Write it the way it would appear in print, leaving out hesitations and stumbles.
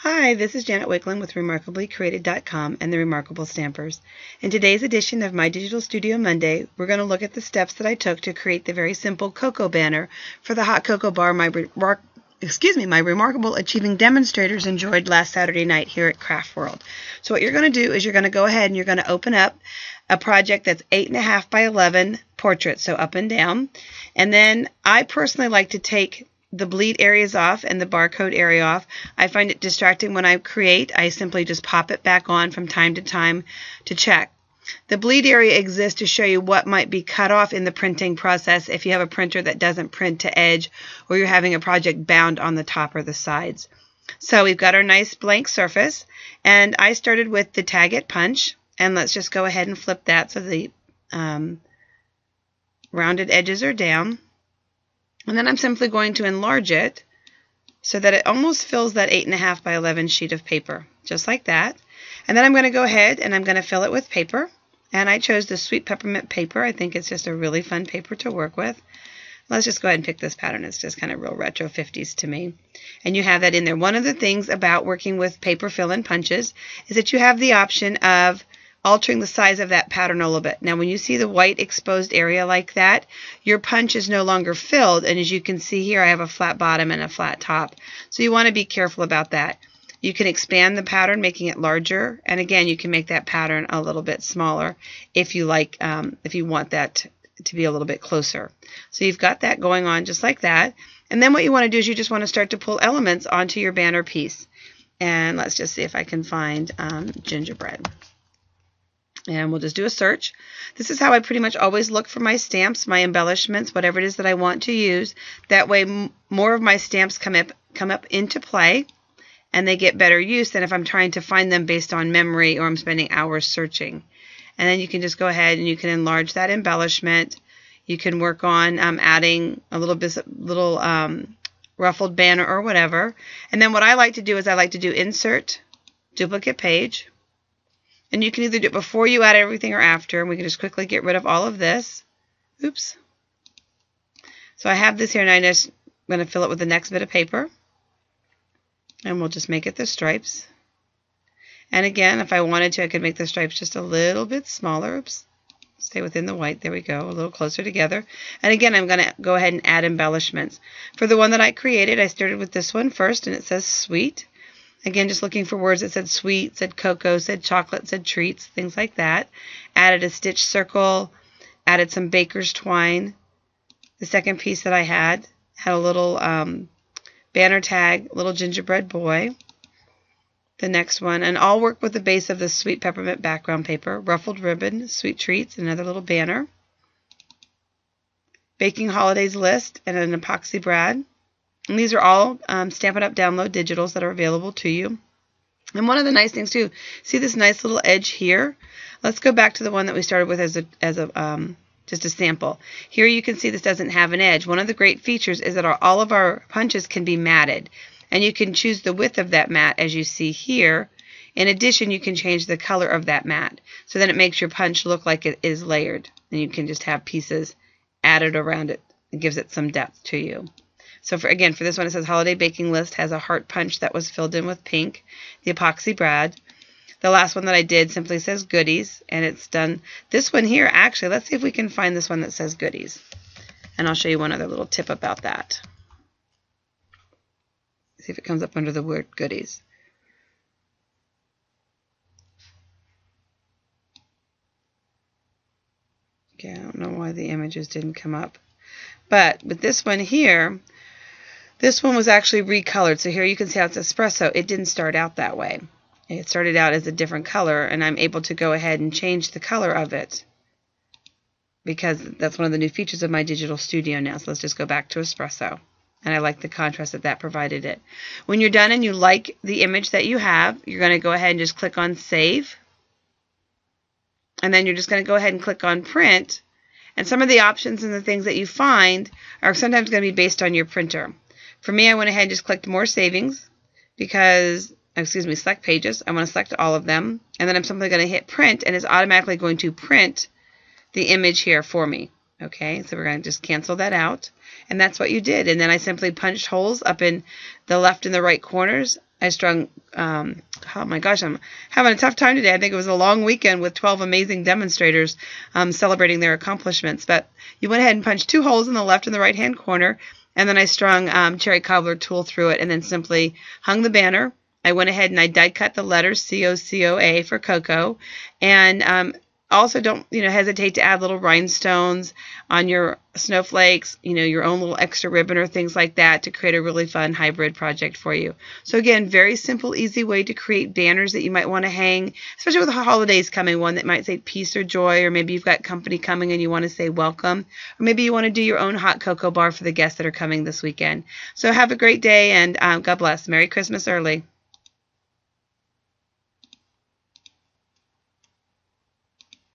Hi, this is Janet Wakeland with RemarkablyCreated.com and the Remarkable Stampers. In today's edition of My Digital Studio Monday, we're going to look at the steps that I took to create the very simple cocoa banner for the hot cocoa bar my Remarkable Achieving demonstrators enjoyed last Saturday night here at Craft World. So what you're going to do is you're going to go ahead and you're going to open up a project that's 8.5 by 11 portrait, so up and down. And then I personally like to take the bleed areas off and the barcode area off. I find it distracting when I create. I simply just pop it back on from time to time to check. The bleed area exists to show you what might be cut off in the printing process if you have a printer that doesn't print to edge or you're having a project bound on the top or the sides. So we've got our nice blank surface, and I started with the tag it punch, and let's just go ahead and flip that so the rounded edges are down. And then I'm simply going to enlarge it so that it almost fills that 8.5 by 11 sheet of paper, just like that. And then I'm going to go ahead and I'm going to fill it with paper. And I chose the Sweet Peppermint paper. I think it's just a really fun paper to work with. Let's just go ahead and pick this pattern. It's just kind of real retro 50s to me. And you have that in there. One of the things about working with paper fill-in punches is that you have the option of altering the size of that pattern a little bit. Now when you see the white exposed area like that, your punch is no longer filled, and as you can see here I have a flat bottom and a flat top. So you want to be careful about that. You can expand the pattern making it larger, and again you can make that pattern a little bit smaller if you like, if you want that to be a little bit closer. So you've got that going on just like that, and then what you want to do is you just want to start to pull elements onto your banner piece. And let's just see if I can find gingerbread. And we'll just do a search. This is how I pretty much always look for my stamps, my embellishments, whatever it is that I want to use. That way more of my stamps come up into play, and they get better use than if I'm trying to find them based on memory or I'm spending hours searching. And then you can just go ahead and you can enlarge that embellishment. You can work on adding a little ruffled banner or whatever. And then what I like to do is I like to do insert, duplicate page. And you can either do it before you add everything or after, and we can just quickly get rid of all of this. Oops. So I have this here, and I'm just going to fill it with the next bit of paper. And we'll just make it the stripes. And again, if I wanted to, I could make the stripes just a little bit smaller. Oops. Stay within the white. There we go. A little closer together. And again, I'm going to go ahead and add embellishments. For the one that I created, I started with this one first, and it says sweet. Again, just looking for words that said sweet, said cocoa, said chocolate, said treats, things like that. Added a stitch circle, added some baker's twine. The second piece that I had a little banner tag, little gingerbread boy. The next one, and all work with the base of the Sweet Peppermint background paper, ruffled ribbon, sweet treats, another little banner. Baking holidays list, and an epoxy brad. And these are all Stampin' Up! Download digitals that are available to you. And one of the nice things too, see this nice little edge here? Let's go back to the one that we started with as just a sample. Here you can see this doesn't have an edge. One of the great features is that all of our punches can be matted. And you can choose the width of that mat as you see here. In addition, you can change the color of that mat. So then it makes your punch look like it is layered. And you can just have pieces added around it. It gives it some depth to you. So for this one, it says Holiday Baking List, has a heart punch that was filled in with pink. The epoxy brad. The last one that I did simply says goodies, and it's done. This one here, actually, let's see if we can find this one that says goodies. And I'll show you one other little tip about that. See if it comes up under the word goodies. Okay, I don't know why the images didn't come up. But with this one here, this one was actually recolored. So here you can see how it's espresso. It didn't start out that way. It started out as a different color, and I'm able to go ahead and change the color of it because that's one of the new features of my digital studio now. So let's just go back to espresso. And I like the contrast that provided it. When you're done and you like the image that you have, you're going to go ahead and just click on Save. And then you're just going to go ahead and click on Print. And some of the options and the things that you find are sometimes going to be based on your printer. For me, I went ahead and just clicked More Savings because, select pages. I want to select all of them. And then I'm simply going to hit Print, and it's automatically going to print the image here for me. Okay, so we're going to just cancel that out. And that's what you did. And then I simply punched holes up in the left and the right corners I strung, oh my gosh, I'm having a tough time today. I think it was a long weekend with 12 amazing demonstrators celebrating their accomplishments. But you went ahead and punched 2 holes in the left and the right-hand corner, and then I strung cherry cobbler tulle through it and then simply hung the banner. I went ahead and I die cut the letters COCOA for Coco, and also don't hesitate to add little rhinestones on your snowflakes, your own little extra ribbon or things like that to create a really fun hybrid project for you. So again, very simple, easy way to create banners that you might want to hang, especially with the holidays coming, one that might say peace or joy, or maybe you've got company coming and you want to say welcome, or maybe you want to do your own hot cocoa bar for the guests that are coming this weekend. So have a great day, and God bless. Merry Christmas early.